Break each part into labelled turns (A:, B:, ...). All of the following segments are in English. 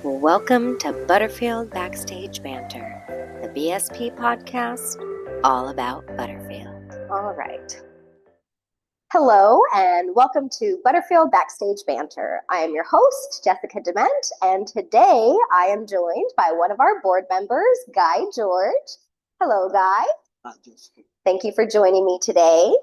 A: Welcome to Butterfield Backstage Banter, the BSP podcast all about Butterfield.
B: All right. Hello, and welcome to Butterfield Backstage Banter. I am your host, Jessica DeMent, and today I am joined by one of our board members, Guy George. Hello, Guy.
C: Hi, Jessica.
B: Thank you for joining me today.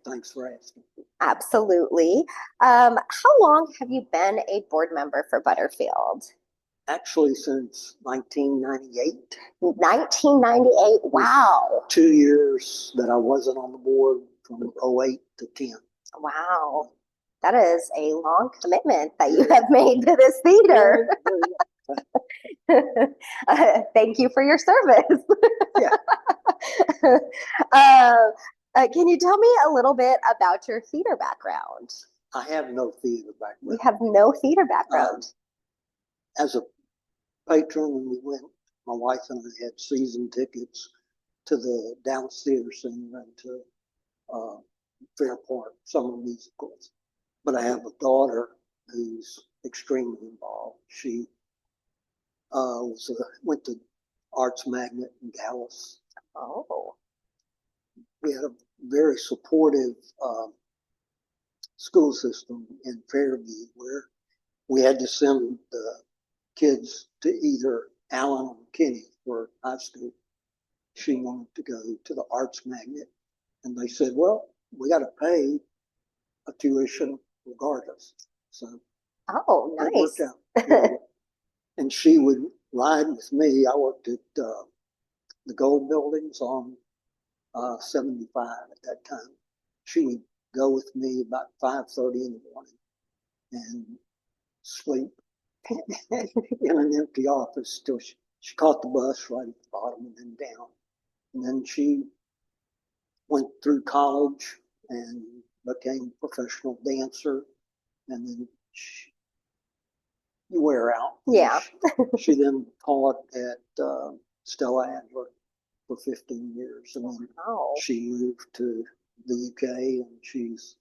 C: Thanks for asking.
B: Absolutely. How long have you been a board member for Butterfield?
C: Actually, since 1998.
B: 1998. Wow.
C: 2 years that I wasn't on the board from 08 to 10.
B: Wow. That is a long commitment that you have made to this theater. Thank you for your service.
C: Yeah.
B: Can you tell me a little bit about your theater background?
C: I have no theater background.
B: You have no theater background.
C: As a patron, we went, my wife and I had season tickets to the Dallas Theater Center and to Fair Park summer musicals. But I have a daughter who's extremely involved. She went to Arts Magnet in Dallas.
B: Oh.
C: We had a very supportive school system in Fairview where we had to send the kids to either Allen or McKinney for high school. She wanted to go to the Arts Magnet, and they said, well, we got to pay a tuition regardless. So
B: Oh,
C: that
B: nice.
C: worked out. And she would ride with me. I worked at the Gold Buildings on 75 at that time. She would go with me about 5:30 in the morning and sleep in an empty office till she caught the bus right at the bottom and then down. And then she went through college and became a professional dancer. And then you wear out.
B: Yeah.
C: She then taught at Stella Adler for 15 years. And then
B: Wow.
C: she moved to the UK and she's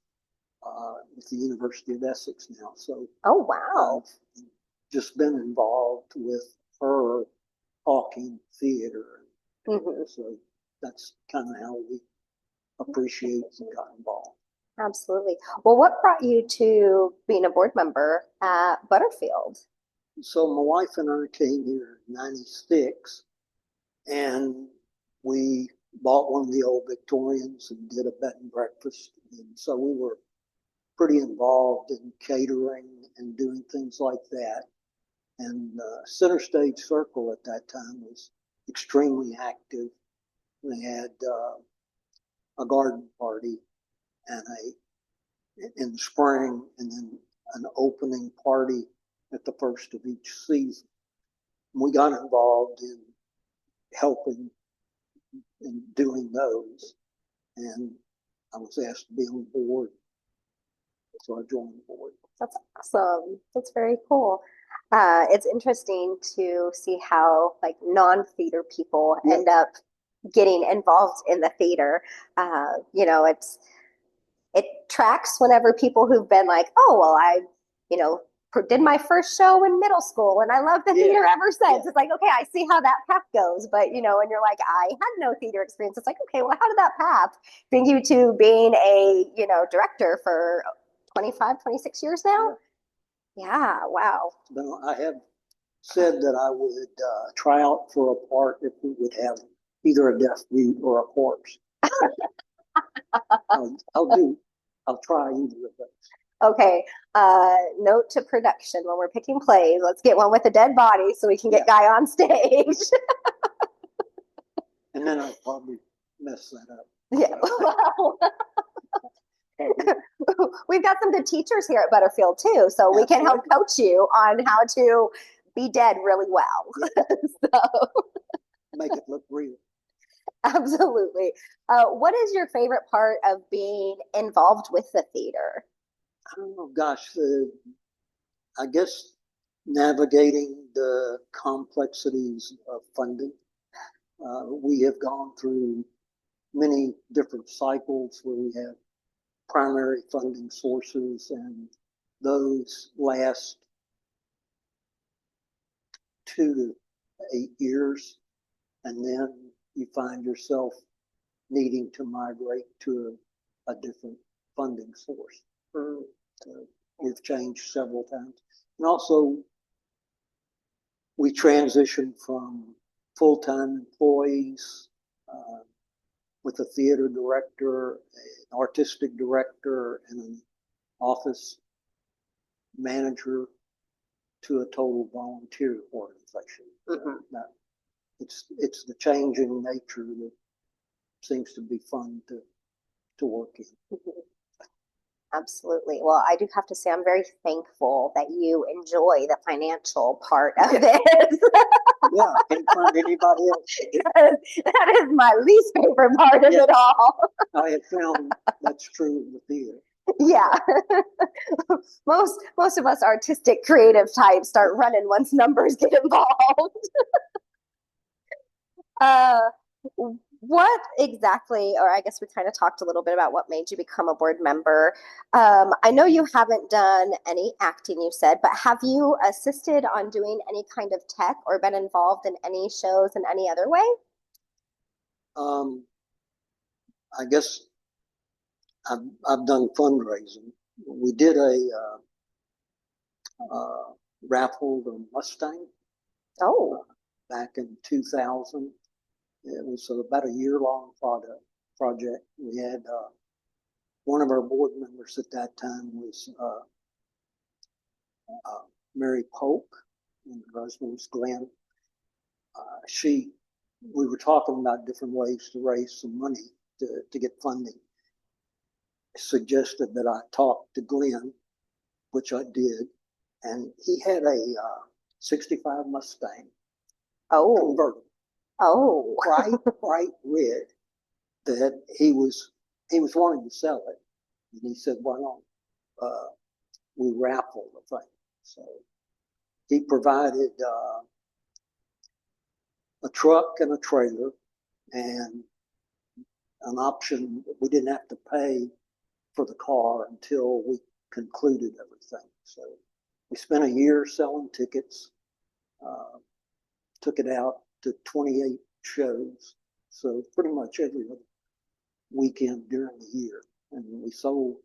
C: with the University of Essex now. So
B: Oh, wow.
C: I've just been involved with her talking theater.
B: Mm-hmm.
C: So that's kind of how we appreciate and got involved.
B: Absolutely. Well, what brought you to being a board member at Butterfield?
C: So my wife and I came here in 96 and we bought one of the old Victorians and did a bed and breakfast. And so we were pretty involved in catering and doing things like that. And Center Stage Circle at that time was extremely active. They had a garden party and in the spring, and then an opening party at the first of each season. And we got involved in helping in doing those, and I was asked to be on the board, so I joined the board.
B: That's awesome. That's very cool. It's interesting to see how like non-theater people end up getting involved in the theater. It tracks whenever people who've been like, oh, well, I did my first show in middle school and I love the theater ever since. It's like, okay, I see how that path goes. But, when you're like, I had no theater experience, it's like, okay, well, how did that path bring you to being a, director for 25, 26 years now? Yeah, wow.
C: I have said that I would try out for a part if we would have either a deaf mute or a corpse. I'll try either of those.
B: Okay. Note to production when we're picking plays, let's get one with a dead body so we can get Guy on stage.
C: And then I'll probably mess that up.
B: Yeah. We've got some good teachers here at Butterfield too, so we can help coach you on how to be dead really well. So
C: make it look real.
B: Absolutely. What is your favorite part of being involved with the theater?
C: Oh gosh, I guess navigating the complexities of funding. We have gone through many different cycles where we have primary funding sources, and those last 2 to 8 years, and then you find yourself needing to migrate to a different funding source. We've changed several times. And also, we transitioned from full-time employees with a theater director, an artistic director, and an office manager to a total volunteer organization. It's the changing nature that seems to be fun to work in.
B: Absolutely. Well, I do have to say, I'm very thankful that you enjoy the financial part of this.
C: Yeah, I can't find anybody else.
B: That is my least favorite part of it all.
C: I have found that's true in the theater.
B: Yeah. most of us artistic creative types start running once numbers get involved. What exactly, or I guess we kind of talked a little bit about what made you become a board member. I know you haven't done any acting, you said, but have you assisted on doing any kind of tech or been involved in any shows in any other way?
C: I guess I've done fundraising. We did a raffle the Mustang.
B: Oh.
C: Back in 2000. It was about a year-long project. We had one of our board members at that time was Mary Polk, and her husband was Glenn. We were talking about different ways to raise some money to get funding. Suggested that I talk to Glenn, which I did, and he had a 65 Mustang.
B: Oh.
C: Convertible.
B: Oh.
C: bright red, that he was wanting to sell it, and he said, "Why don't we raffle the thing?" So he provided a truck and a trailer and an option. We didn't have to pay for the car until we concluded everything. So we spent a year selling tickets, took it out to 28 shows, so pretty much every weekend during the year, and we sold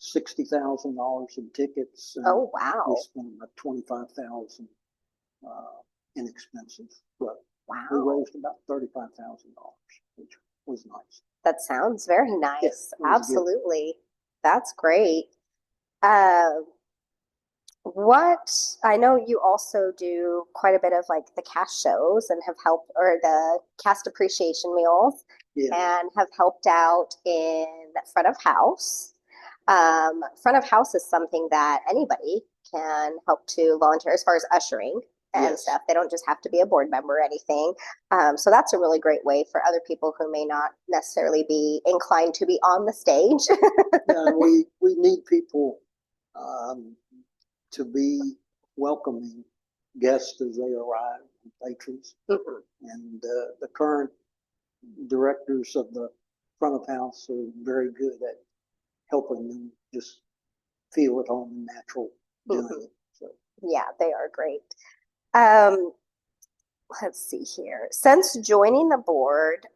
C: $60,000 in tickets.
B: Oh wow!
C: We spent about $25,000 in expenses, but
B: wow,
C: we raised about $35,000, which was nice.
B: That sounds very nice.
C: Yeah,
B: absolutely, good. That's great. What I know you also do quite a bit of like the cast shows and have helped, or the cast appreciation meals, and have helped out in front of house. Front of house is something that anybody can help to volunteer as far as ushering and stuff. They don't just have to be a board member or anything. So that's a really great way for other people who may not necessarily be inclined to be on the stage.
C: Yeah, we need people to be welcoming guests as they arrive, and patrons. And the current directors of the front of house are very good at helping them just feel at home and natural doing it. So.
B: Yeah, they are great. Let's see here. Since joining the board,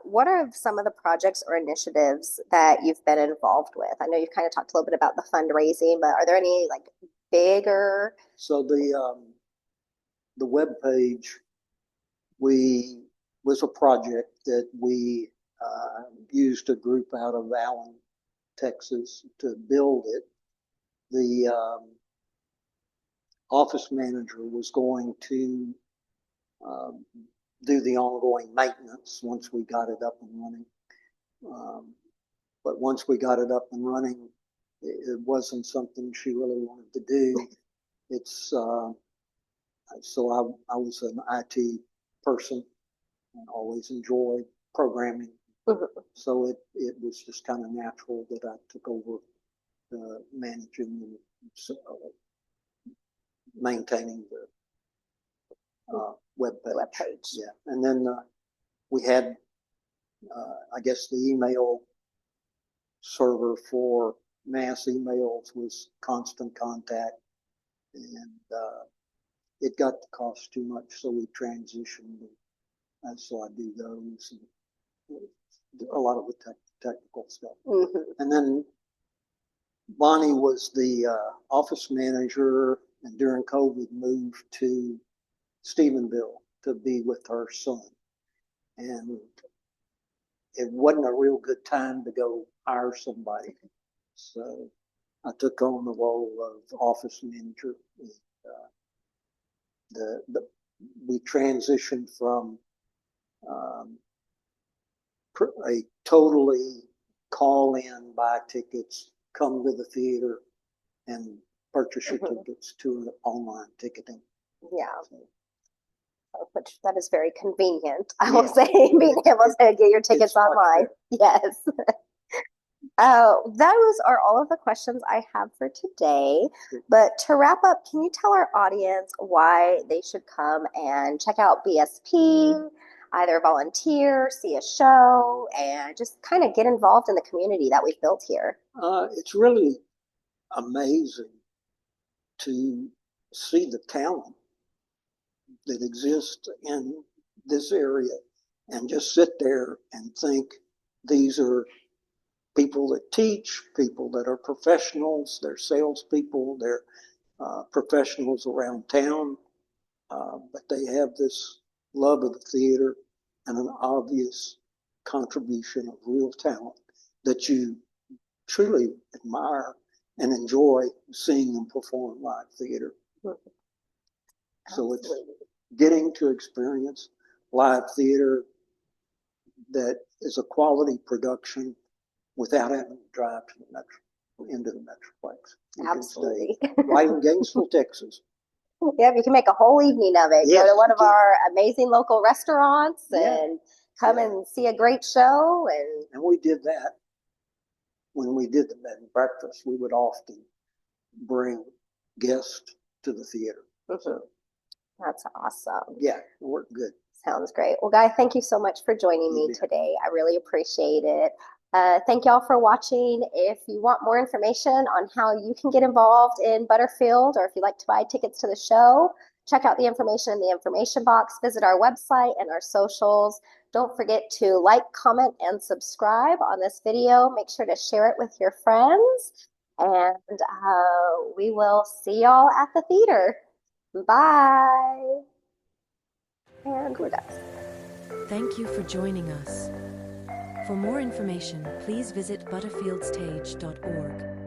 B: what are some of the projects or initiatives that you've been involved with? I know you've kind of talked a little bit about the fundraising, but are there any like bigger?
C: So the web page was a project that we used a group out of Allen, Texas, to build it. The office manager was going to do the ongoing maintenance once we got it up and running. But once we got it up and running, it wasn't something she really wanted to do. It's so I was an IT person and always enjoyed programming. So it was just kind of natural that I took over managing and maintaining the web page. Yeah, and then we had, I guess, the email server for mass emails was Constant Contact, and it got to cost too much, so we transitioned. And so I do those and a lot of the technical stuff. And then Bonnie was the office manager, and during COVID moved to Stephenville to be with her son. And it wasn't a real good time to go hire somebody. So I took on the role of office manager. We transitioned from a totally call in, buy tickets, come to the theater, and purchase your tickets to online ticketing.
B: Yeah. So, which that is very convenient, I will say, being able to get your tickets online. Yes. Those are all of the questions I have for today. But to wrap up, can you tell our audience why they should come and check out BSP, either volunteer, see a show, and just kind of get involved in the community that we've built here?
C: It's really amazing to see the talent that exists in this area and just sit there and think these are people that teach, people that are professionals, they're salespeople, they're professionals around town, but they have this love of the theater and an obvious contribution of real talent that you truly admire and enjoy seeing them perform live theater. So it's getting to experience live theater that is a quality production without having to drive to into the Metroplex. You
B: Absolutely.
C: can stay right in Gainesville, Texas.
B: Yeah, you can make a whole evening of it. Go to one of our amazing local restaurants and come and see a great show.
C: And we did that when we did the bed and breakfast. We would often bring guests to the theater. So,
B: that's awesome.
C: Yeah, it worked good.
B: Sounds great. Well, Guy, thank you so much for joining me today. I really appreciate it. Thank y'all for watching. If you want more information on how you can get involved in Butterfield, or if you'd like to buy tickets to the show, check out the information in the information box. Visit our website and our socials. Don't forget to like, comment, and subscribe on this video. Make sure to share it with your friends. And we will see y'all at the theater. Bye. And we're done.
D: Thank you for joining us. For more information, please visit butterfieldstage.org.